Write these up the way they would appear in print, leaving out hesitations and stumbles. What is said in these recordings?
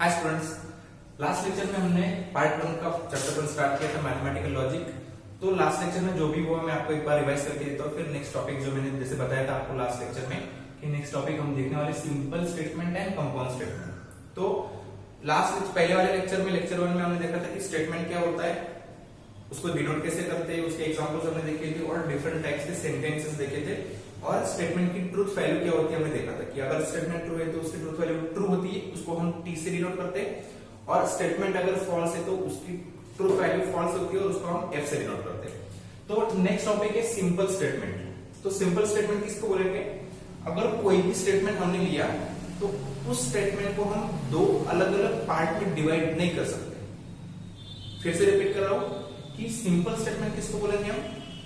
Hi students, last lecture में हमने part 1 का चैप्टर 1 स्टार्ट किया था मैथमेटिकल लॉजिक। तो लास्ट लेक्चर में जो भी हुआ मैं आपको एक बार रिवाइज करके देता हूँ। फिर नेक्स्ट टॉपिक जो मैंने जैसे बताया था आपको लास्ट लेक्चर में कि नेक्स्ट टॉपिक हम देखने वाले simple statement and compound statement. तो लास्ट पहले वाले लेक्चर में लेक्चर 1 में हमने देखा था कि स्टेटमेंट क्या होता है, उसको डिनोट कैसे करते हैं, उसके एग्जांपल्स हमने देखे थे और डिफरेंट टाइप्स के सेंटेंसेस देखे थे। और स्टेटमेंट की ट्रूथ वैल्यू क्या होती है हमने देखा था कि अगर स्टेटमेंट ट्रू है तो उसकी ट्रूथ वैल्यू ट्रू होती है, उसको हम टी से डिनोट करते हैं। और स्टेटमेंट अगर फॉल्स है तो उसकी ट्रूथ वैल्यू फॉल्स होती है और उसको हम एफ से डिनोट करते हैं। तो नेक्स्ट टॉपिक है सिंपल स्टेटमेंट। तो सिंपल स्टेटमेंट किसको बोलेंगे, अगर कोई भी स्टेटमेंट हमने लिया तो उस स्टेटमेंट को हम दो अलग अलग पार्ट में डिवाइड नहीं कर सकते। फिर से रिपीट कर रहा हूं कि सिंपल स्टेटमेंट किसको बोलेंगे हम,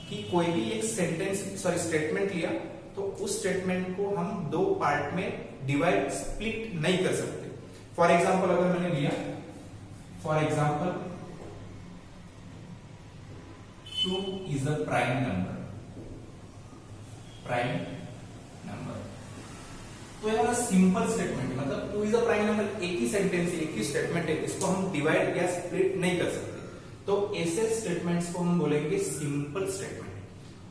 कि कोई भी एक स्टेटमेंट लिया तो उस स्टेटमेंट को हम दो पार्ट में डिवाइड स्प्लिट नहीं कर सकते। फॉर एग्जांपल अगर मैंने लिया for example 2 is a prime number, तो ये वाला सिंपल स्टेटमेंट मतलब 2 इज अ प्राइम नंबर एक ही सेंटेंस है, एक ही स्टेटमेंट है, इसको हम डिवाइड या स्प्लिट नहीं कर सकते। तो ऐसे स्टेटमेंट्स को हम बोलेंगे सिंपल स्टेटमेंट।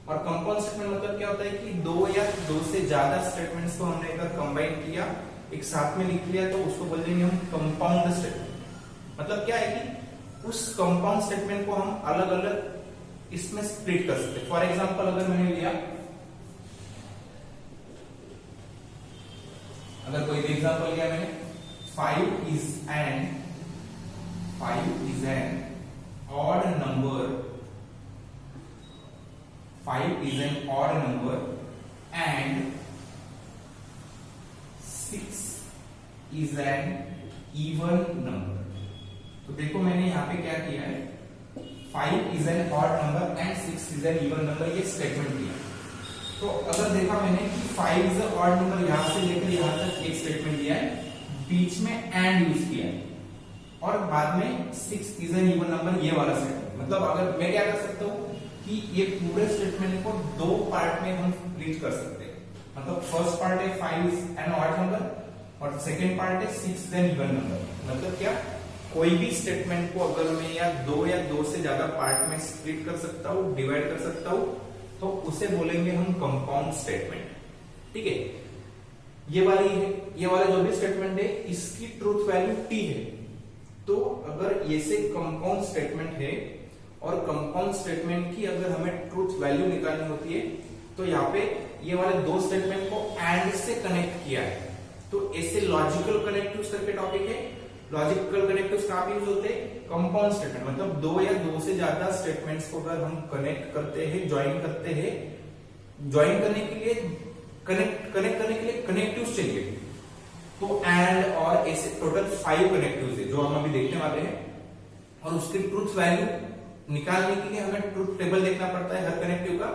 और कंपाउंड स्टेटमेंट मतलब क्या होता है कि दो या दो से ज्यादा स्टेटमेंट्स को हमने अगर कंबाइन किया, एक साथ में लिख लिया, तो उसको बोल देंगे हम कंपाउंड स्टेटमेंट। मतलब क्या है कि उस कंपाउंड स्टेटमेंट को हम अलग अलग इसमें स्प्लिट कर सकते हैं। फॉर एग्जांपल अगर मैंने लिया, अगर कोई भी एग्जांपल लिया मैंने 5 is an odd number, 5 is an odd number and 6 is an even number। तो देखो मैंने यहाँ पे क्या किया है, 5 is an odd number and 6 is an even number, ये स्टेटमेंट दिया। तो अगर देखा मैंने कि 5 is an odd number यहां से लेकर यहां तक एक स्टेटमेंट दिया है, बीच में एंड यूज किया है और बाद में 6 इज एन इवन नंबर, ये वाला स्टेटमेंट। मतलब अगर मैं क्या कर सकता हूँ कि ये पूरे स्टेटमेंट को दो पार्ट में हम स्प्लिट कर सकते हैं। मतलब फर्स्ट पार्ट है 5 इज एन ऑड नंबर और सेकंड पार्ट है 6 इज एन इवन नंबर। मतलब क्या, कोई भी स्टेटमेंट को अगर मैं या दो से ज्यादा पार्ट में स्प्लिट कर सकता हूँ, डिवाइड कर सकता हूँ, तो उसे बोलेंगे हम कंपाउंड स्टेटमेंट। ठीक है, ये वाला जो भी स्टेटमेंट है इसकी ट्रूथ वैल्यू टी है। तो अगर ये से कंपाउंड स्टेटमेंट है और कंपाउंड स्टेटमेंट की अगर हमें ट्रूथ वैल्यू निकालनी होती है तो यहाँ पे ये वाले दो स्टेटमेंट को एंड से कनेक्ट किया है। तो ऐसे लॉजिकल कनेक्टिव्स करके टॉपिक है। लॉजिकल कनेक्टिव्स कहाँ पे यूज होते हैं, कंपाउंड स्टेटमेंट। मतलब दो या दो से ज्यादा स्टेटमेंट्स को अगर हम कनेक्ट करते हैं, ज्वाइन करते हैं, ज्वाइन करने के लिए कनेक्ट करने के लिए कनेक्टिव्स चाहिए। तो एंड और ऐसे टोटल 5 कनेक्टिव्स है जो हम अभी देखने वाले हैं। और उसकी ट्रूथ वैल्यू निकालने के लिए हमें ट्रूथ टेबल देखना पड़ता है हर कनेक्टिव का।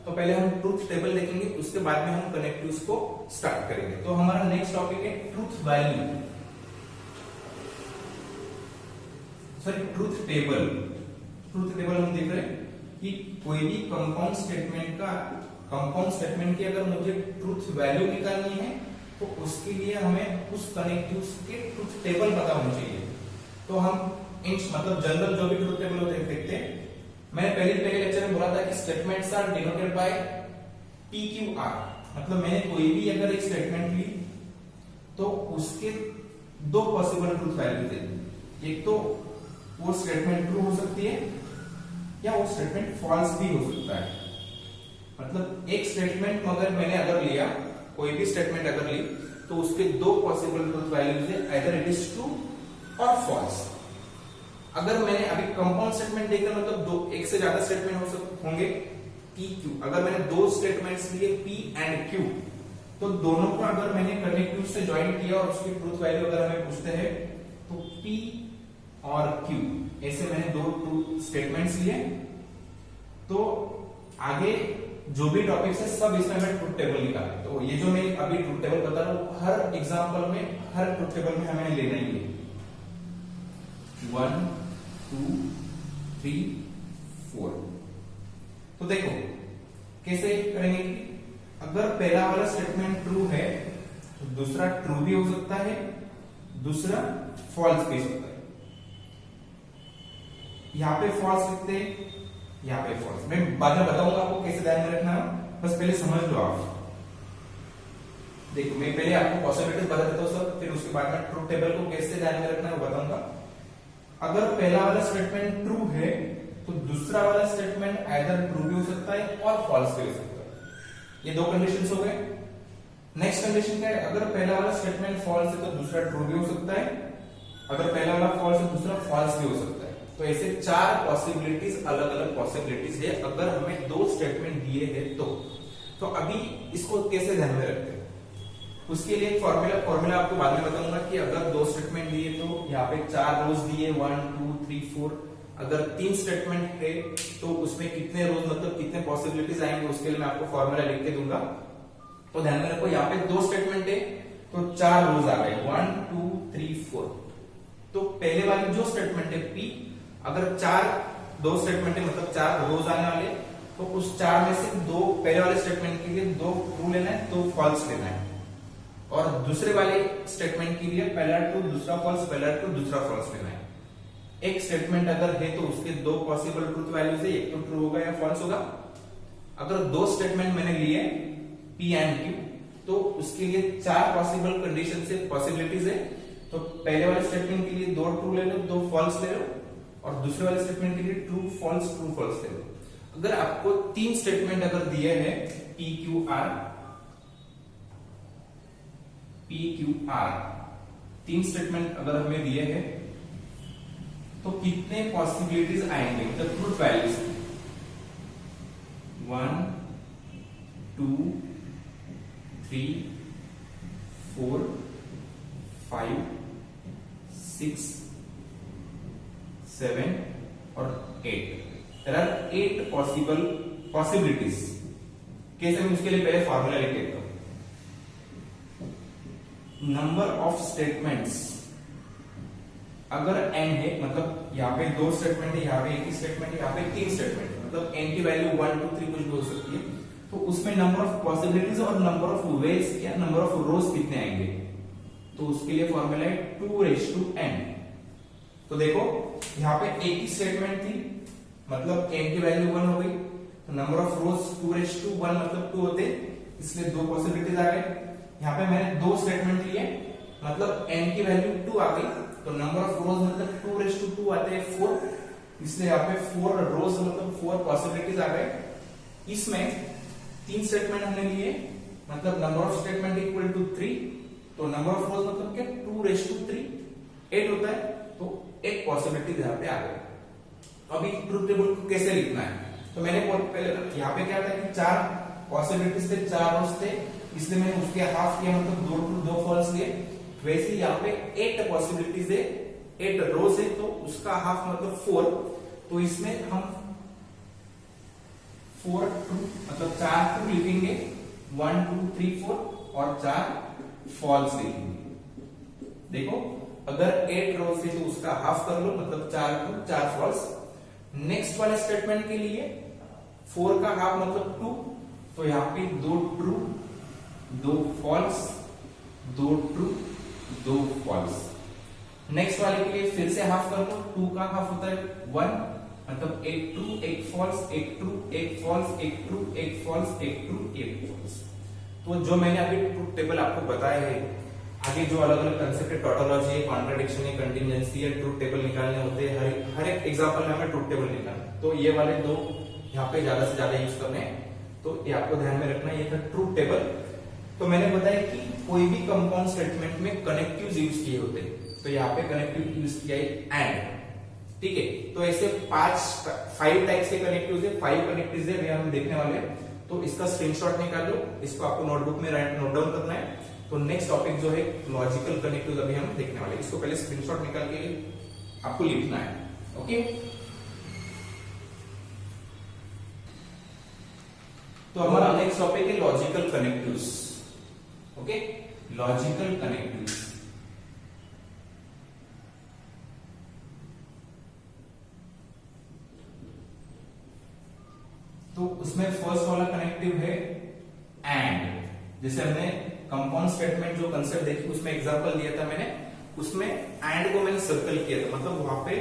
तो पहले हम ट्रूथ टेबल देखेंगे, उसके बाद में हम कनेक्टिव्स को स्टार्ट करेंगे। तो हमारा नेक्स्ट टॉपिक है truth value, sorry truth table. Truth table हम देख रहे हैं कि कोई भी कंपाउंड स्टेटमेंट की अगर मुझे ट्रूथ वैल्यू निकालनी है तो उसके लिए हमें उस कनेक्टिव्स के ट्रूथ टेबल पता होना चाहिए। तो हम मतलब जनरल जो भी ट्रूथ टेबल होते हैं देखते हैं। मैंने पहले लेक्चर में बोला था कि statements are denoted by PQR। मतलब मैंने कोई भी अगर एक स्टेटमेंट ली तो उसके दो पॉसिबल ट्रूथ वैल्यू थे। एक तो वो स्टेटमेंट ट्रू हो सकती है या वो स्टेटमेंट फॉल्स भी हो सकता है। मतलब एक स्टेटमेंट अगर लिया, कोई भी स्टेटमेंट अगर ली तो उसके दो पॉसिबल ट्रूथ वैल्यूज है, आइदर इट इज ट्रू और फॉल्स। अगर मैंने अभी कंपाउंड स्टेटमेंट देखा मतलब एक से ज्यादा स्टेटमेंट होंगे P Q। अगर मैंने दो स्टेटमेंट्स लिए P एंड Q, तो दोनों को अगर मैंने कनेक्टिव से ज्वाइन किया और उसकी ट्रूथ वैल्यू अगर हमें पूछते हैं तो P और Q, ऐसे मैंने दो स्टेटमेंट्स लिए। तो आगे जो भी टॉपिक्स है सब इसमें मैं ट्रूथ टेबल निकाले। तो ये जो मैं अभी ट्रूथ टेबल बता रहा हूं हर एग्जांपल में, हर ट्रूथ टेबल में हमें लेना ही है 1 2 3 4। तो देखो कैसे करेंगे कि अगर पहला वाला स्टेटमेंट ट्रू है तो दूसरा ट्रू भी हो सकता है, दूसरा फॉल्स केस होता है। यहां पे फॉल्स लिखते हैं, यहां पे फॉल्स। मैं बाद में बताऊंगा आपको कैसे ध्यान में रखना है, बस पहले समझ लो आप। देखो मैं पहले आपको पॉसिबिलिटीज बता देता हूं सब, फिर उसके बाद में ट्रूथ टेबल को कैसे ध्यान में रखना है वो बताऊंगा। अगर पहला वाला स्टेटमेंट ट्रू है तो दूसरा वाला स्टेटमेंट आइदर ट्रू भी हो सकता है और फॉल्स भी हो सकता है। ये दो कंडीशंस हो गए। नेक्स्ट कंडीशन क्या है, अगर पहला वाला स्टेटमेंट फॉल्स है तो दूसरा ट्रू भी हो सकता है, अगर पहला वाला फॉल्स है दूसरा फॉल्स भी हो सकता है। तो ऐसे चार पॉसिबिलिटीज, अलग अलग पॉसिबिलिटीज है अगर हमें दो स्टेटमेंट दिए हैं तो अभी इसको कैसे ध्यान में रखते हैं, उसके लिए एक फॉर्मूला आपको बाद में बताऊंगा कि अगर दो स्टेटमेंट दिए तो यहाँ पे चार रोज दिए 1 2 3 4, अगर तीन स्टेटमेंट है तो उसमें कितने रोज मतलब कितने पॉसिबिलिटीज आएंगे, उसके लिए मैं आपको फॉर्मूला लिख के दूंगा। तो ध्यान में रखो यहाँ पे दो स्टेटमेंट है तो चार रोज आ गए 1 2 3 4। तो पहले वाली जो स्टेटमेंट है P, अगर दो स्टेटमेंट है मतलब चार रोज आने वाले, तो उस चार में से दो पहले वाले स्टेटमेंट के लिए दो ट्रू लेना है, दो फॉल्स लेना है, और दूसरे वाले स्टेटमेंट के लिए पहला ट्रू दूसरा फॉल्स, पहला ट्रू दूसरा फॉल्स लेना है। एक स्टेटमेंट अगर है तो उसके दो पॉसिबल ट्रूथ वैल्यूज है, एक तो ट्रू होगा या फॉल्स होगा। अगर दो स्टेटमेंट मैंने लिए P एंड Q तो उसके लिए चार पॉसिबल कंडीशन से पॉसिबिलिटीज है, तो पहले वाले स्टेटमेंट के लिए दो ट्रू ले लो, दो फॉल्स ले लो, और दूसरे वाले स्टेटमेंट के लिए ट्रू फॉल्स ले लो। अगर आपको तीन स्टेटमेंट अगर दिए हैं PQR, तीन स्टेटमेंट अगर हमें दिए हैं तो कितने पॉसिबिलिटीज आएंगे मतलब ट्रूथ वैल्यूज 1 2 3 4 5 6 7 और 8। There are 8 possibilities। कैसे, मैं उसके लिए पहले फॉर्मूला लिख देता हूं। नंबर ऑफ स्टेटमेंट्स अगर n है, मतलब यहाँ पे दो स्टेटमेंट है, यहाँ पे एक ही स्टेटमेंट है, यहाँ पे तीन स्टेटमेंट है, मतलब n की वैल्यू 1 2 3 कुछ भी हो सकती है, तो उसमें नंबर ऑफ पॉसिबिलिटीज और नंबर ऑफ वेज या नंबर ऑफ रोज कितने आएंगे, तो उसके लिए फॉर्मूला है 2n। तो देखो यहाँ पे एक ही स्टेटमेंट थी, मतलब n की वैल्यू 1 हो गई, तो नंबर ऑफ रोज 2:1 मतलब 2 होते, इसलिए दो पॉसिबिलिटीज आ गए। यहाँ पे मैंने दो स्टेटमेंट लिए, मतलब n की वैल्यू 2 आ गई, तो नंबर ऑफ रोज मतलब 2:2 आते हैं 4, इसलिए यहाँ पे 4 रोज मतलब 4 पॉसिबिलिटीज आ गए। इसमें तीन स्टेटमेंट हमने लिए, मतलब number of statement equal to 3, तो नंबर ऑफ रोज मतलब क्या 2:3 8 होता है, तो एक पॉसिबिलिटी यहाँ पे आ गई। अभी ट्रूथ टेबल को कैसे लिखना है, तो मैंने पहले यहाँ पे क्या था कि चार पॉसिबिलिटीज थे, चार रोज थे, इसलिए मैंने उसके हाफ किया, मतलब दो ट्रू दो फॉल्स लिए। वैसे यहाँ पे 8 पॉसिबिलिटीज है, 8 रोज है, तो उसका हाफ मतलब 4, तो इसमें हम 4 ट्रू मतलब 4 ट्रू लिखेंगे, 1 2 3 4, और 4 फॉल्स लिखेंगे। देखो अगर 8 रोज है तो उसका हाफ कर लो, मतलब 4 ट्रू 4 फॉल्स। नेक्स्ट वाले स्टेटमेंट के लिए 4 का हाफ मतलब 2, तो यहाँ पे 2 true 2 false, 2 true 2 false. Next वाले के लिए फिर से हाफ कर लो, 2 का हाफ होता है 1, मतलब 1 true 1 false, 1 true 1 false, 1 true 1 false, 1 true 1 false. तो जो मैंने अभी ट्रूथ टेबल आपको बताया है, आगे जो अलग अलग कंसेप्ट है, टोटोलॉजी है, कॉन्ट्रडिक्शन है, कंटिजेंसी है, ट्रूथ टेबल निकालने होते हैं, हर एक एग्जांपल में हमें ट्रूथ टेबल निकालना है। तो ये वाले दो यहाँ पे ज्यादा से ज्यादा यूज करने हैं, तो ये आपको ध्यान में रखना है। ये था ट्रूथ टेबल। तो मैंने बताया कि कोई भी कंपाउंड स्टेटमेंट में कनेक्टिव्स यूज किए होते हैं, तो यहाँ पे कनेक्टिव यूज किया है एंड, ठीक है। तो ऐसे 5 टाइप्स के कनेक्टिव्स है, 5 कनेक्टिव्स है, वे हम देखने वाले हैं। तो इसका स्क्रीनशॉट निकाल लो, इसको आपको नोटबुक में नोट डाउन करना है। तो नेक्स्ट टॉपिक जो है लॉजिकल कनेक्टिव्स अभी हम देखने वाले हैं, इसको पहले स्क्रीनशॉट निकाल के आपको लिखना है, ओके। तो हमारा नेक्स्ट टॉपिक है logical connectives, okay. Logical connectives, तो उसमें फर्स्ट वाला कनेक्टिव है एंड। जैसे हमने कंपाउंड स्टेटमेंट जो कंसेप्ट देखी उसमें एग्जांपल दिया था मैंने, उसमें एंड को मैंने सर्कल किया था, मतलब वहां पे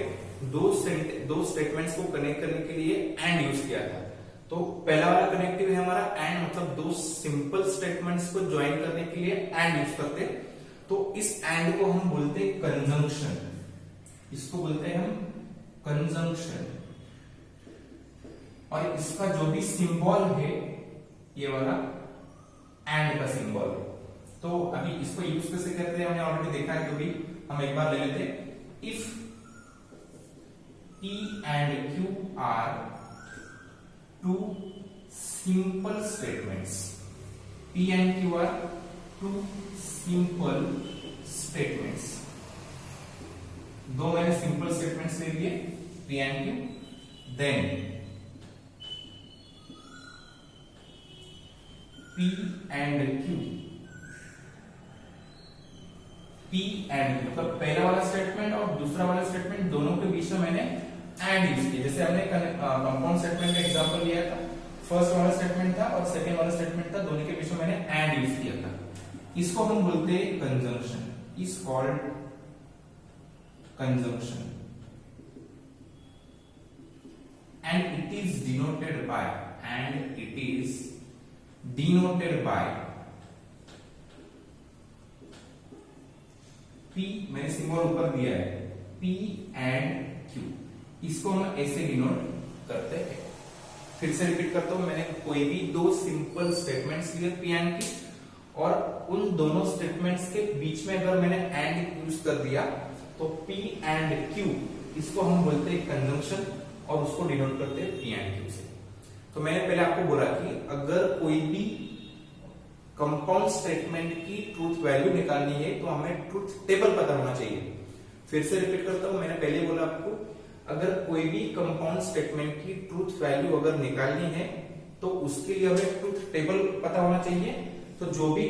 दो स्टेटमेंट्स को कनेक्ट करने के लिए एंड यूज किया था। तो पहला वाला कनेक्टिव है हमारा एंड, मतलब दो सिंपल स्टेटमेंट्स को ज्वाइन करने के लिए एंड यूज करते। तो इस एंड को हम बोलते हैं कंजंक्शन, इसको बोलते हैं हम कंजंक्शन। और इसका जो भी सिंबल है ये वाला एंड का सिंबल है। तो अभी इसको यूज कैसे करते हैं हमने ऑलरेडी देखा है, तो भी हम एक बार ले लेते हैं। If P and Q are two simple statements, P and Q are two simple statements, दो मैंने सिंपल स्टेटमेंट्स ले लिए P and Q, then P and Q, P and Q मतलब पहला वाला स्टेटमेंट और दूसरा वाला स्टेटमेंट दोनों के बीच में मैंने एंड यूज किया। जैसे हमने कंपाउंड स्टेटमेंट का एग्जांपल लिया था, फर्स्ट वाला स्टेटमेंट था और सेकंड वाला स्टेटमेंट था, दोनों के बीच में मैंने एंड यूज किया था। इसको हम बोलते हैं conjunction, is called conjunction and it is denoted by P, मैंने सिंबल ऊपर दिया है P एंड Q, इसको हम ऐसे डिनोट करते हैं। फिर से रिपीट करता हूं, मैंने कोई भी दो सिंपल स्टेटमेंट्स लिए P एंड Q, और उन दोनों स्टेटमेंट्स के बीच में अगर मैंने एंड यूज कर दिया तो P एंड Q, इसको हम बोलते हैं कंजंक्शन और उसको डिनोट करते हैं P एंड Q से। तो मैंने पहले आपको बोला कि अगर कोई भी कंपाउंड स्टेटमेंट की ट्रूथ वैल्यू निकालनी है तो हमें ट्रूथ टेबल पता होना चाहिए। फिर से रिपीट करता हूं, मैंने पहले बोला आपको, अगर कोई भी कंपाउंड स्टेटमेंट की ट्रूथ वैल्यू अगर निकालनी है तो उसके लिए हमें ट्रूथ टेबल पता होना चाहिए। तो जो भी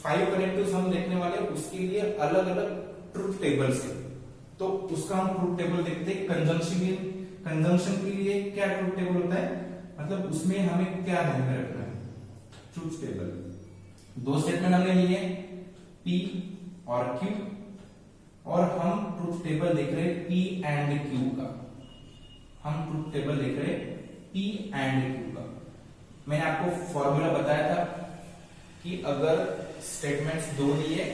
5 कनेक्टिव्स हम देखने वाले हैं उसके लिए अलग अलग ट्रूथ टेबल्स है, तो उसका हम ट्रूथ टेबल देखते हैं। कंजंक्शन के लिए क्या ट्रूथ टेबल होता है, मतलब उसमें हमें क्या ध्यान में रखना है, ट्रूथ टेबल। दो स्टेटमेंट हमने लिए P और Q, और हम ट्रूथ टेबल देख रहे हैं P एंड Q का, हम ट्रूथ टेबल देख रहे हैं P एंड Q का। मैंने आपको फॉर्मूला बताया था कि अगर स्टेटमेंट्स दो लिए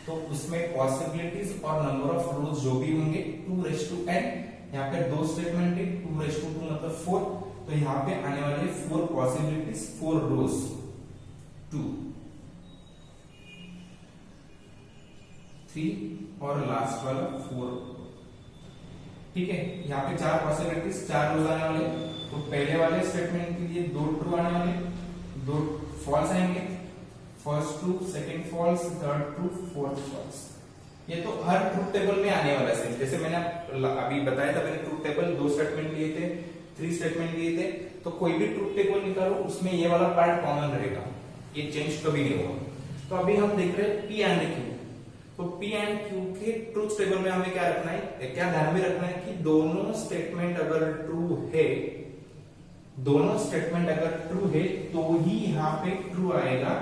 तो उसमें पॉसिबिलिटीज और नंबर ऑफ रोज जो भी होंगे 2n, यहाँ पे दो स्टेटमेंट है 2 मतलब 4, तो यहाँ पे आने वाले 4 पॉसिबिलिटीज 4 रोज 2 3 और लास्ट वाला 4, ठीक है। यहाँ पे 4 पॉसिबिलिटीज 4 रोज आने वाले, तो पहले वाले स्टेटमेंट के लिए 2 ट्रू आने वाले, 2 फॉल्स आएंगे, first true, second false, third true, fourth false. ये तो हर ट्रूथ टेबल में आने वाला है। जैसे मैंने अभी बताया था, मैंने ट्रूथ टेबल 2 स्टेटमेंट लिए थे, 3 स्टेटमेंट लिए थे, तो कोई भी ट्रूथ टेबल निकालो उसमें ये वाला पार्ट कॉमन रहेगा, ये चेंज कभी नहीं होगा। तो अभी हम देख रहे हैं P एंड Q, तो P एंड Q के ट्रूथ टेबल में हमें क्या रखना है, क्या ध्यान में रखना है कि दोनों स्टेटमेंट अगर ट्रू है, दोनों स्टेटमेंट अगर ट्रू है तो ही यहाँ पे ट्रू आएगा,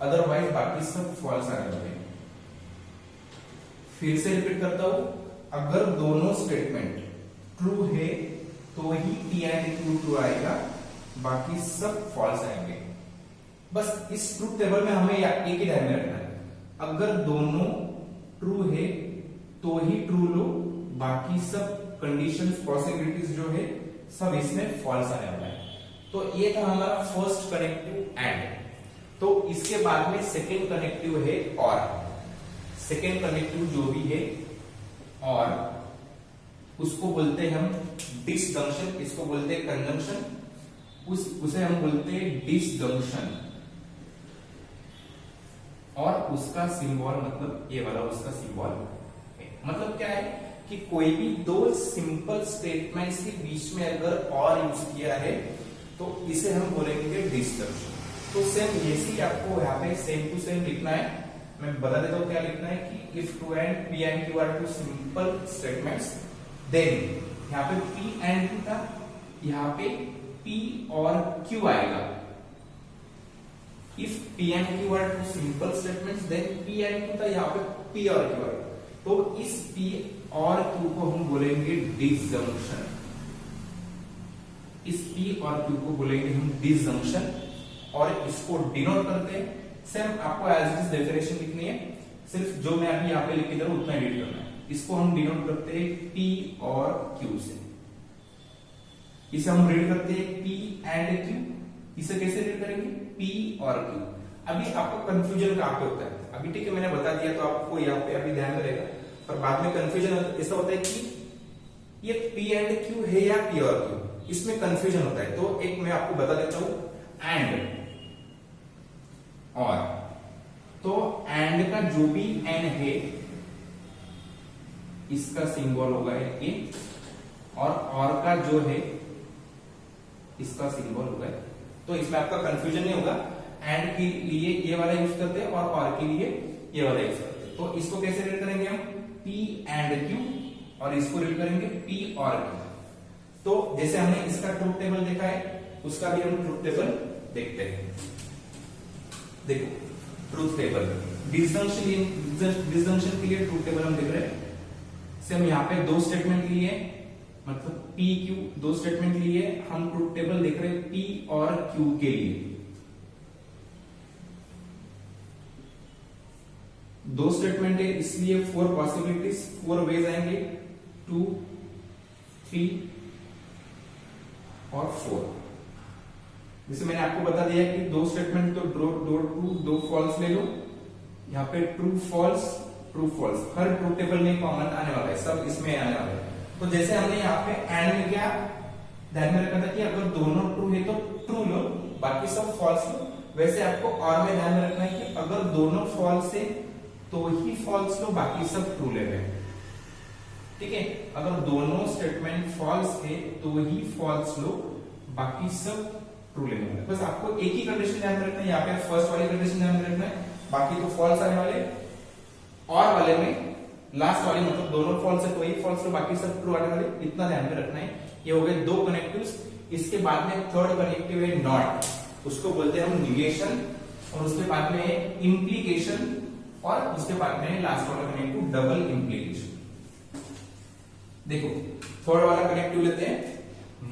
अदरवाइज बाकी सब फॉल्स आने वाले। फिर से रिपीट करता हूं, अगर दोनों स्टेटमेंट ट्रू है तो ही P एंड Q ट्रू आएगा, बाकी सब फॉल्स आएंगे। बस इस ट्रूथ टेबल में हमें एक ही ध्यान में रखना है, अगर दोनों ट्रू है तो ही ट्रू लो, बाकी सब कंडीशंस पॉसिबिलिटीज जो है सब इसमें फॉल्स आने वाला है। तो ये था हमारा फर्स्ट कनेक्टिव एंड। तो इसके बाद में सेकेंड कनेक्टिव है और, सेकेंड कनेक्टिव जो भी है और, उसको बोलते हैं हम डिसजंक्शन, इसको बोलते हैं कंजंक्शन, उसे हम बोलते हैं डिसजंक्शन, और उसका सिंबल मतलब ये वाला उसका सिंबल है। मतलब क्या है कि कोई भी दो सिंपल स्टेटमेंट्स के बीच में अगर और यूज किया है तो इसे हम बोलेंगे डिसजंक्शन। तो सेम ऐसे आपको यहाँ पे सेम टू सेम लिखना है, मैं बता देता हूँ क्या लिखना है कि if P and Q are two simple statements, then यहाँ पे P and Q था, यहाँ पे P और Q आएगा। If P and Q are two simple statements, then P and Q था, यहाँ पे P और Q आएगा। तो इस P और Q को हम बोलेंगे डिसजंक्शन। इस P और Q को बोलेंगे हम डिसजंक्शन और इसको डिनोट करते हैं। सेम आपको एज इट इज डेफिनेशन लिखनी है, सिर्फ जो मैं अभी यहाँ पे लिख रहा हूं उतना एडिट करना है। इसको हम डिनोट करते हैं P और Q से। इसे हम रीड करते हैं P एंड Q। इसे कैसे रीड करेंगे? P और Q। अभी आपको कंफ्यूजन कहाँ पे होता है? अभी ठीक है मैंने बता दिया तो आपको यहाँ पे अभी ध्यान रहेगा, पर बाद में कंफ्यूजन ऐसा होता है कि ये P एंड Q है या P और Q, इसमें कंफ्यूजन होता है। तो एक मैं आपको बता देता हूं, एंड और, तो एंड का जो भी एन है इसका सिंबल होगा ए, और का जो है इसका सिंबल होगा। तो इसमें आपका कंफ्यूजन नहीं होगा। एंड के लिए ये वाला यूज करते हैं और के लिए ये वाला यूज करते हैं। तो इसको कैसे रीड करेंगे हम? P एंड Q, और इसको रीड करेंगे P और Q। तो जैसे हमने इसका ट्रूथ टेबल देखा है, उसका भी हम ट्रूथ टेबल देखते हैं। देखो ट्रूथ टेबल, डिसजंक्शन के लिए ट्रूथ टेबल हम देख रहे हैं। से हम यहाँ पे दो स्टेटमेंट लिए, मतलब P Q दो स्टेटमेंट लिए, हम ट्रूथ टेबल देख रहे हैं P और Q के लिए। दो स्टेटमेंट है इसलिए 4 पॉसिबिलिटीज, 4 वेज आएंगे, 2, 3 और 4। जैसे मैंने आपको बता दिया कि दो स्टेटमेंट तो दो ट्रू दो फॉल्स ले लो। यहाँ पे ट्रू फॉल्स, हर ट्रू टेबल में कॉमन आने वाला है, सब इसमें आने वाला है। तो जैसे हमने यहाँ पे एंड में क्या ध्यान में रखा था कि अगर दोनों ट्रू है तो ट्रू लो, बाकी सब फॉल्स लो। वैसे आपको और में ध्यान में रखना है कि अगर दोनों फॉल्स है तो ही फॉल्स लो, बाकी सब ट्रू ले रहे हैं। ठीक है, अगर दोनों स्टेटमेंट फॉल्स है तो ही फॉल्स लो, बाकी सब ट्रू लेने वाले। बस आपको एक ही कंडीशन ध्यान में रखना है, यहाँ पे फर्स्ट वाली कंडीशन ध्यान में रखना है, बाकी तो फॉल्स आने वाले। और वाले में लास्ट वाली मतलब दोनों फॉल्स है तो ही फॉल्स लो, बाकी सब ट्रू आने वाले, इतना ध्यान में रखना है। ये हो गए दो कनेक्टिव्स। इसके बाद में थर्ड कनेक्टिव है नॉट, उसको बोलते हैं हम निगेशन, और उसके बाद में इंप्लीकेशन, और उसके बाद में लास्ट वाला कनेक्टिव डबल इंप्लीकेशन। देखो थर्ड वाला कनेक्टिव लेते हैं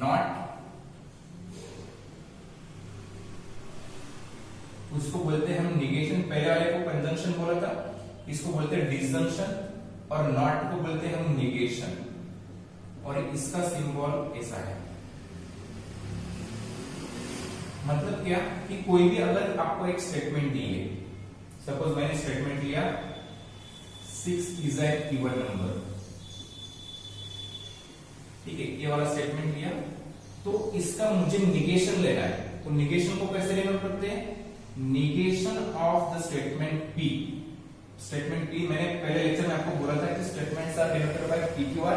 नॉट, उसको बोलते हैं हम निगेशन। पहले वाले को कंजंक्शन बोला था, इसको बोलते हैं डिसजंक्शन, और नॉट को बोलते हैं हम निगेशन, और इसका सिंबल ऐसा है। मतलब क्या कि कोई भी अगर आपको एक स्टेटमेंट दी है, सपोज मैंने स्टेटमेंट लिया 6 इज एन इवन नंबर, ठीक है, ये वाला स्टेटमेंट लिया, तो इसका मुझे निगेशन लेना है। तो निगेशन को कैसे लेना पड़ते हैं? Negation of the statement P। Statement P मैंने पहले लेक्चर में आपको बोला था कि statements are denoted by PQR।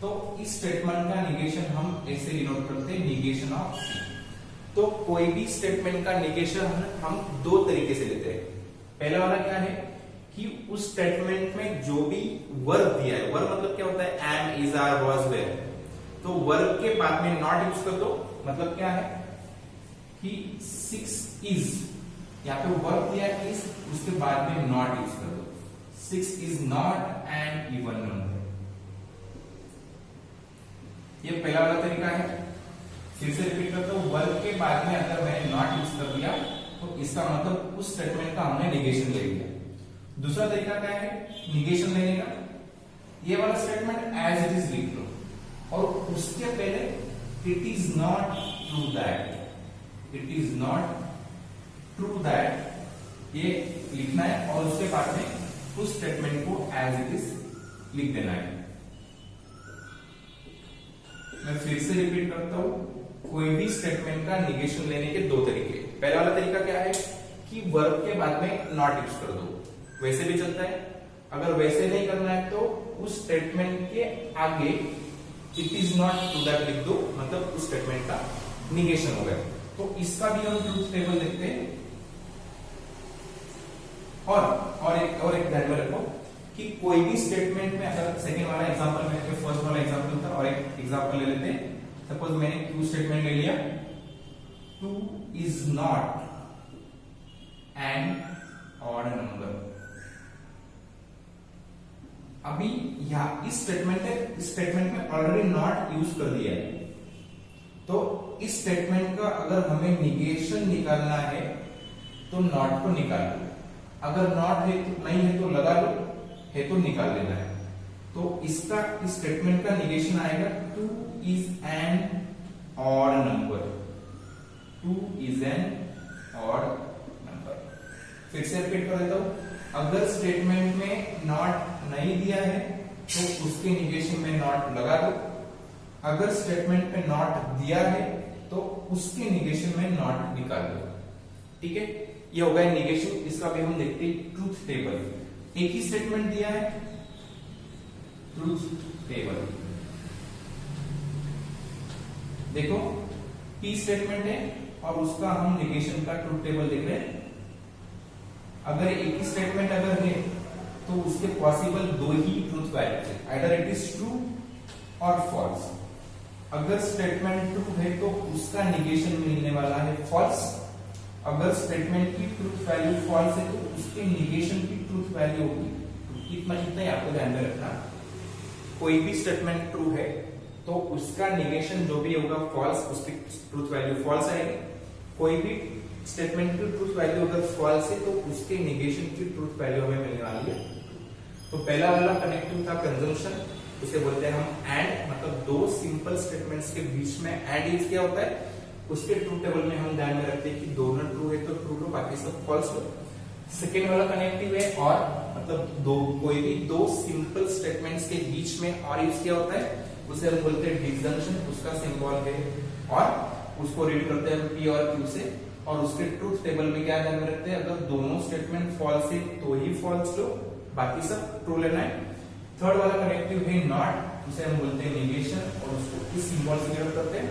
तो इस स्टेटमेंट का निगेशन हम ऐसे डिनोट करते हैं, निगेशन ऑफ P। तो कोई भी स्टेटमेंट का निगेशन हम दो तरीके से लेते हैं। पहला वाला क्या है कि उस स्टेटमेंट में जो भी वर्ब दिया है, वर्ब मतलब क्या होता है? Am, is, are, was, were. तो वर्ब के बाद में नॉट यूज कर दो, मतलब क्या है कि 6 इज, यहाँ पे वर्ब दिया इज, उसके बाद में नॉट यूज कर दो। 6 is not an even number. ये पहला वाला तरीका है। फिर से रिपीट करता हूं, वर्ब के बाद में अगर मैंने नॉट यूज कर दिया तो इसका मतलब उस स्टेटमेंट का हमने निगेशन ले लिया। दूसरा तरीका क्या है निगेशन लेने का? ये वाला स्टेटमेंट एज इट इज लिख लो, और उसके पहले it is not true that, it is not true that ये लिखना है, और उसके बाद में उस स्टेटमेंट को एज इट इज लिख देना है। मैं फिर से रिपीट करता हूं, कोई भी स्टेटमेंट का निगेशन लेने के दो तरीके। पहला वाला तरीका क्या है कि वर्ब के बाद में नॉट यूज कर दो, वैसे भी चलता है। अगर वैसे नहीं करना है तो उस स्टेटमेंट के आगे it is not true that लिख दो, मतलब उस स्टेटमेंट का निगेशन हो गया। तो इसका भी हम ट्रूथ टेबल देखते हैं। और एक ध्यान में रखो कि कोई भी स्टेटमेंट में, अगर सेकंड वाला एग्जांपल में फर्स्ट वाला एग्जांपल था, और एक एग्जांपल ले लेते हैं। सपोज मैंने टू स्टेटमेंट ले लिया, 2 is not an odd number. अभी यहाँ इस स्टेटमेंट में ऑलरेडी नॉट यूज कर दिया है, तो इस स्टेटमेंट का अगर हमें निगेशन निकालना है तो नॉट को निकाल लो, अगर नॉट है तो नहीं है तो लगा लो, है तो निकाल लेना है। तो इसका इस स्टेटमेंट का निगेशन आएगा 2 is an odd number, 2 is an odd number. फिर से रिपीट कर देता हूं, अगर स्टेटमेंट में नॉट नहीं दिया है तो उसके निगेशन में नॉट लगा दो, अगर स्टेटमेंट में नॉट दिया है तो उसके निगेशन में नॉट निकाल दो। ठीक है, ये हो गया निगेशन। इसका भी हम देखते हैं ट्रूथ टेबल। एक ही स्टेटमेंट दिया है, ट्रूथ टेबल देखो, P स्टेटमेंट है और उसका हम निगेशन का ट्रूथ टेबल देख रहे हैं। अगर एक ही स्टेटमेंट अगर है तो उसके पॉसिबल दो ही ट्रूथ वैल्यूज है, आइदर इट इज ट्रू और फॉल्स। अगर स्टेटमेंट ट्रू है तो उसका निगेशन मिलने वाला है फॉल्स, अगर स्टेटमेंट की ट्रूथ वैल्यू फॉल्स है तो उसके निगेशन की ट्रूथ वैल्यू होगी। इतना ही आपको ध्यान में रखना, कोई भी स्टेटमेंट ट्रू है तो उसका निगेशन जो भी होगा फॉल्स, उसकी ट्रूथ वैल्यू फॉल्स आएगी। कोई भी स्टेटमेंट की ट्रूथ वैल्यू अगर फॉल्स है तो उसके निगेशन की ट्रूथ वैल्यू हमें मिलने वाली है। तो पहला वाला कनेक्टिव था कंजम्पशन, उसे बोलते हैं हम एंड, मतलब दो सिंपल स्टेटमेंट्स के बीच में एंड यूज किया होता है। उसके ट्रूथ टेबल में हम ध्यान में रखते हैं कि दोनों ट्रू है तो ट्रू लो, बाकी सब फॉल्स लो। सेकेंड वाला कनेक्टिव है और, मतलब दो कोई भी दो सिंपल स्टेटमेंट्स के बीच में और यूज किया होता है, उसे हम बोलते हैं डिसजंक्शन। उसका सिंबल है और उसको रीड करते हैं P और Q से, और उसके ट्रूथ टेबल में क्या ध्यान में रखते हैं, अगर दोनों स्टेटमेंट फॉल्स है तो ही फॉल्स लो, बाकी सब ट्रू लेना है। थर्ड वाला कनेक्टिव है नॉट, उसे हम बोलते हैं निगेशन, और उसको इस सिंबल से डिनोट करते हैं।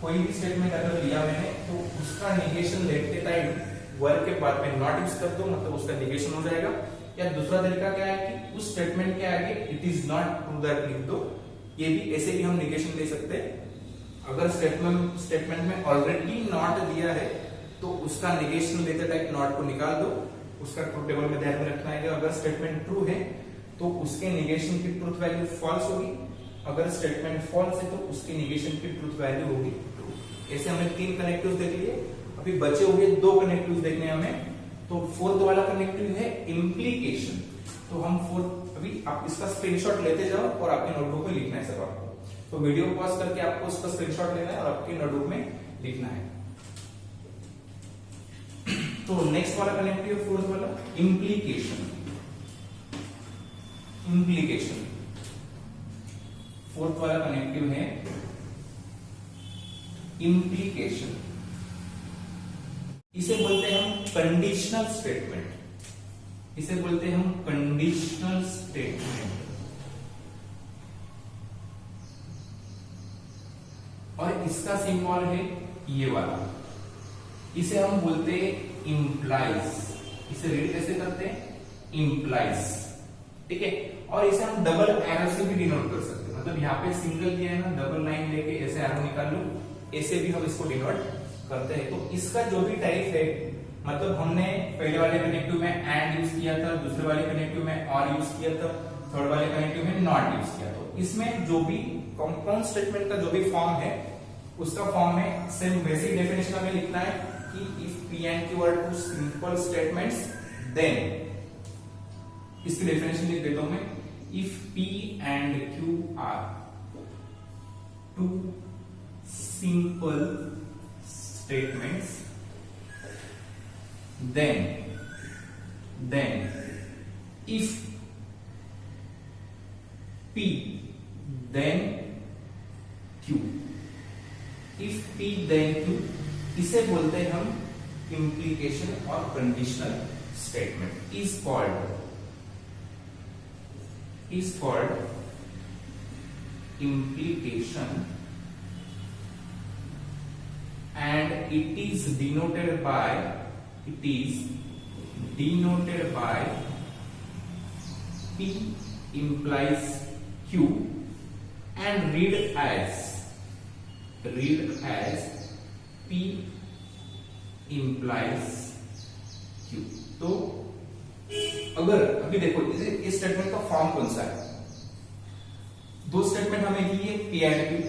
कोई भी स्टेटमेंट अगर लिया मैंने तो उसका निगेशन लेते टाइम वर्ड के बाद में नॉट यूज कर दो, मतलब उसका निगेशन हो जाएगा। या दूसरा तरीका क्या है कि उस स्टेटमेंट के आगे it is not true that लिख दो, ये भी ऐसे भी हम निगेशन ले सकते हैं। अगर स्टेटमेंट में ऑलरेडी नॉट दिया है तो उसका निगेशन लेते टाइम नॉट को निकाल दो, उसका ट्रूथ टेबल में ध्यान में रखना है कि अगर स्टेटमेंट ट्रू है तो उसके निगेशन की ट्रूथ वैल्यू फॉल्स होगी, अगर स्टेटमेंट फॉल्स है तो उसके निगेशन की ट्रूथ वैल्यू होगी ट्रू। ऐसे हमने 3 कनेक्टिव्स देख लिए, अभी बचे हुए 2 कनेक्टिव्स देखने हैं हमें। तो फोर्थ वाला कनेक्टिव है इम्प्लीकेशन। तो हम फोर्थ, अभी आप इसका स्क्रीनशॉट लेते जाओ और आपके नोटबुक में लिखना है सब आपको। तो वीडियो पॉज करके आपको उसका स्क्रीनशॉट लेना है और आपके नोटबुक में लिखना है। तो नेक्स्ट वाला कनेक्टिव है फोर्थ वाला, इम्प्लीकेशन। इम्प्लीकेशन फोर्थ वाला कनेक्टिव है इम्प्लीकेशन। इसे बोलते हैं हम कंडीशनल स्टेटमेंट, इसे बोलते हैं हम कंडीशनल स्टेटमेंट। और इसका सिंबल है ये वाला, इसे हम बोलते हैं इंप्लाइज। इसे रीड कैसे करते हैं, इंप्लाइज। ठीक है, और इसे हम डबल एरो से भी डिनोट कर सकते हैं, मतलब यहाँ पे सिंगल दिया है ना, डबल लाइन लेके ऐसे एरो निकाल लो, ऐसे भी हम इसको डिनोट करते हैं। तो इसका जो भी टाइप है, मतलब हमने पहले वाले कनेक्टिव में एंड यूज किया था, दूसरे वाले कनेक्टिव में और यूज किया था, थर्ड वाले कनेक्टिव में नॉट यूज किया। तो इसमें जो भी कंपाउंड स्टेटमेंट का जो भी फॉर्म है, उसका फॉर्म में सेम वैसी डेफिनेशन हमें लिखना है कि if P and Q are two simple statements, then इसकी डेफिनेशन लिख देता हूं मैं, if P and Q are two simple statements, then if P then Q, if P then Q, इसे बोलते हैं हम implication और conditional statement। is called implication, and it is denoted by P implies Q and read as P implies Q। तो अगर अभी देखो इस स्टेटमेंट का फॉर्म कौन सा है, दो स्टेटमेंट हमें दिए पी एंड क्यू।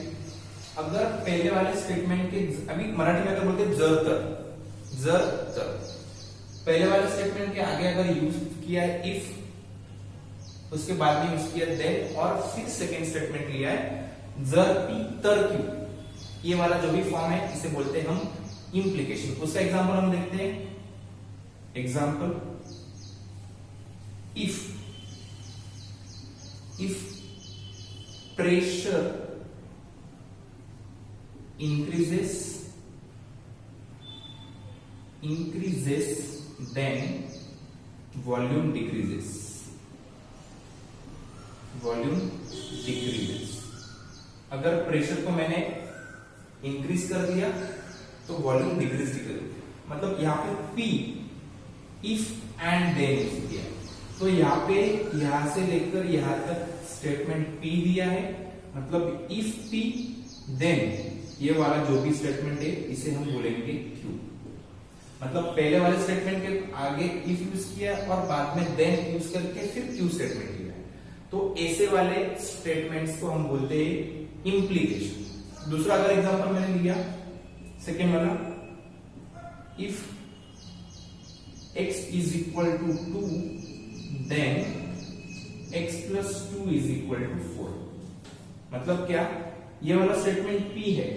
अगर पहले वाले स्टेटमेंट के, अभी मराठी में अगर बोलते जर तर, पहले वाले स्टेटमेंट के आगे अगर यूज किया है इफ, उसके बाद में यूज किया देन, और फिर सेकेंड स्टेटमेंट लिया है जर पी तर क्यू, ये वाला जो भी फॉर्म है इसे बोलते हैं हम इंप्लीकेशन। उसका एग्जांपल हम देखते हैं। Example, if pressure increases then volume decreases। अगर प्रेशर को मैंने इंक्रीज कर दिया तो वॉल्यूम डिक्रीज करेगी। मतलब यहाँ पे P if and then use किया, तो यहाँ पे यहां से लेकर यहां तक स्टेटमेंट P दिया है, मतलब इफ P देन ये वाला जो भी स्टेटमेंट है इसे हम बोलेंगे Q। मतलब पहले वाले स्टेटमेंट के आगे इफ यूज किया और बाद में देन यूज करके फिर Q स्टेटमेंट लिया है, तो ऐसे वाले स्टेटमेंट्स को हम बोलते हैं इंप्लीकेशन। दूसरा अगर एग्जांपल मैंने लिया सेकेंड वाला, if x is equal to 2 then x plus 2 is equal to 4। मतलब क्या, ये वाला स्टेटमेंट P है,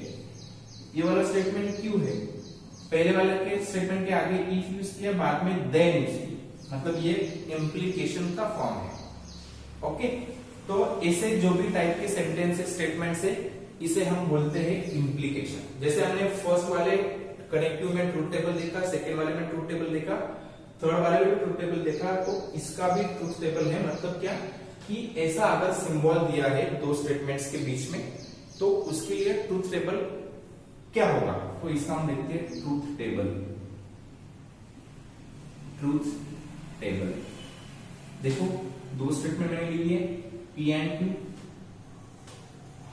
ये वाला स्टेटमेंट Q है, पहले वाले के स्टेटमेंट के आगे if यूज किया, बाद में then यूज किया, मतलब ये इंप्लीकेशन का फॉर्म है। ओके, तो ऐसे जो भी टाइप के सेंटेंस स्टेटमेंट है इसे हम बोलते हैं इंप्लीकेशन। जैसे हमने फर्स्ट वाले कनेक्टिव में ट्रूथ टेबल देखा, सेकेंड वाले में ट्रूथ टेबल देखा, थर्ड वाले में ट्रूथ टेबल देखा, तो इसका भी ट्रूथ टेबल है। मतलब क्या कि ऐसा अगर सिंबल दिया है दो स्टेटमेंट्स के बीच में, तो उसके लिए ट्रूथ टेबल क्या होगा, तो इसका हम देखते हैं ट्रूथ टेबल। देखो दो स्टेटमेंट मैंने लिए P एंड Q,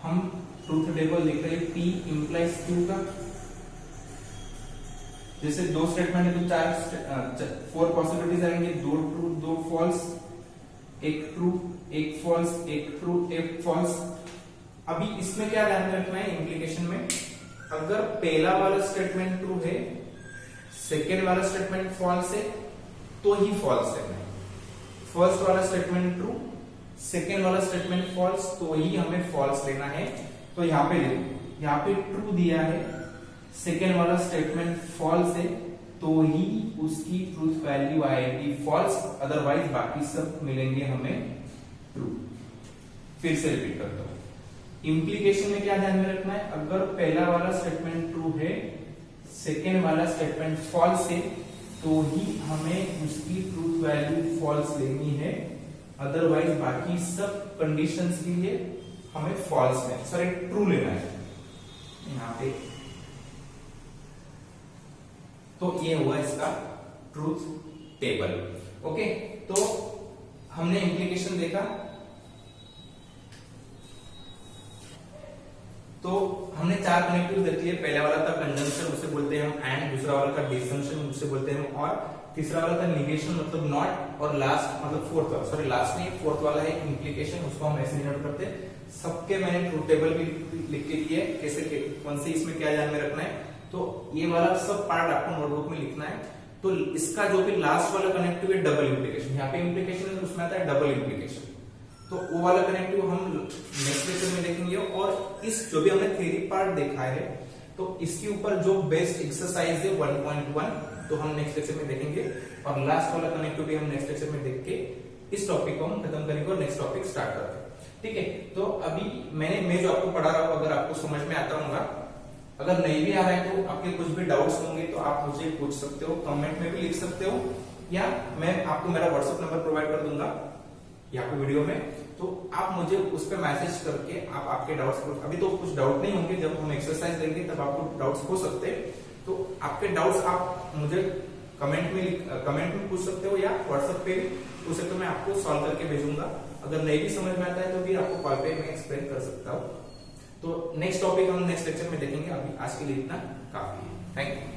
हम ट्रूथ टेबल देख रहे हैं P इंप्लाइज Q का। जैसे दो स्टेटमेंट है तो फोर पॉसिबिलिटीज आएंगे, दो ट्रू दो फॉल्स, एक ट्रू एक फॉल्स, एक ट्रू एक फॉल्स। अभी इसमें क्या ध्यान में रखना है इंप्लीकेशन में, अगर पहला वाला स्टेटमेंट ट्रू है, सेकेंड वाला स्टेटमेंट फॉल्स है, तो ही फॉल्स है। फर्स्ट वाला स्टेटमेंट ट्रू, सेकेंड वाला स्टेटमेंट फॉल्स, तो ही हमें फॉल्स लेना है। तो यहाँ पे देखो, यहाँ पे ट्रू दिया है, सेकेंड वाला स्टेटमेंट फॉल्स है, तो ही उसकी ट्रूथ वैल्यू आएगी फॉल्स, अदरवाइज बाकी सब मिलेंगे हमें ट्रू। फिर से रिपीट करता हूं, इंप्लीकेशन में क्या ध्यान में रखना है, अगर पहला वाला स्टेटमेंट ट्रू है, सेकेंड वाला स्टेटमेंट फॉल्स है, तो ही हमें उसकी ट्रूथ वैल्यू फॉल्स लेनी है, अदरवाइज बाकी सब कंडीशंस के लिए हमें फॉल्स लेना, सॉरी ट्रू लेना है यहाँ पे। तो ये हुआ इसका ट्रूथ टेबल। ओके, तो हमने इंप्लीकेशन देखा, तो हमने चार कनेक्टिव देख लिए। पहला वाला था कंजंक्शन, उसे बोलते हैं हम एंड, दूसरा वाला था डिसजंक्शन, उसे बोलते हैं हम और, तीसरा वाला था निगेशन मतलब नॉट, और लास्ट मतलब फोर्थ वाला, सॉरी लास्ट नहीं, फोर्थ वाला है इंप्लीकेशन, उसको हम ऐसे डिनोट करते हैं। सबके मैंने ट्रूथ टेबल भी लिख के दिए, कैसे कौन से इसमें क्या ध्यान में रखना है, तो ये वाला सब पार्ट आपको नोटबुक में लिखना है। तो इसका जो भी लास्ट वाला कनेक्टिव है डबल इंप्लीकेशन, यहाँ पे इंप्लीकेशन है तो उसमें आता है डबल इंप्लीकेशन, तो वो वाला कनेक्टिव हम नेक्स्ट लेक्चर में देखेंगे। और इस जो भी हमने थ्योरी पार्ट देखा है, तो इसके ऊपर जो बेस्ट एक्सरसाइज है 1.1, तो हम नेक्स्ट लेक्चर में देखेंगे, और लास्ट वाला कनेक्टिव भी हम नेक्स्ट लेक्चर में देख के इस टॉपिक को हम खत्म करेंगे और नेक्स्ट टॉपिक स्टार्ट करते हैं। ठीक है, तो अभी मैं जो आपको पढ़ा रहा हूँ, अगर आपको समझ में आता होगा, अगर नहीं भी आ रहा है तो आपके कुछ भी डाउट्स होंगे तो आप मुझे पूछ सकते हो, कमेंट में भी लिख सकते हो, या मैं आपको मेरा व्हाट्सएप नंबर प्रोवाइड कर दूंगा यहाँ पे वीडियो में, तो आप मुझे उस पर मैसेज करके आप आपके डाउट्स, अभी तो कुछ डाउट नहीं होंगे, जब हम एक्सरसाइज देंगे तब आपको डाउट्स हो सकते हैं, तो आपके डाउट्स आप मुझे कमेंट में पूछ सकते हो, या व्हाट्सएप पे पूछ सकते हो, मैं आपको सॉल्व करके भेजूंगा। अगर नहीं भी समझ में आता है तो भी आपको कॉल पे मैं एक्सप्लेन कर सकता हूँ। तो नेक्स्ट टॉपिक हम नेक्स्ट लेक्चर में देखेंगे, अभी आज के लिए इतना काफी है। Thank you.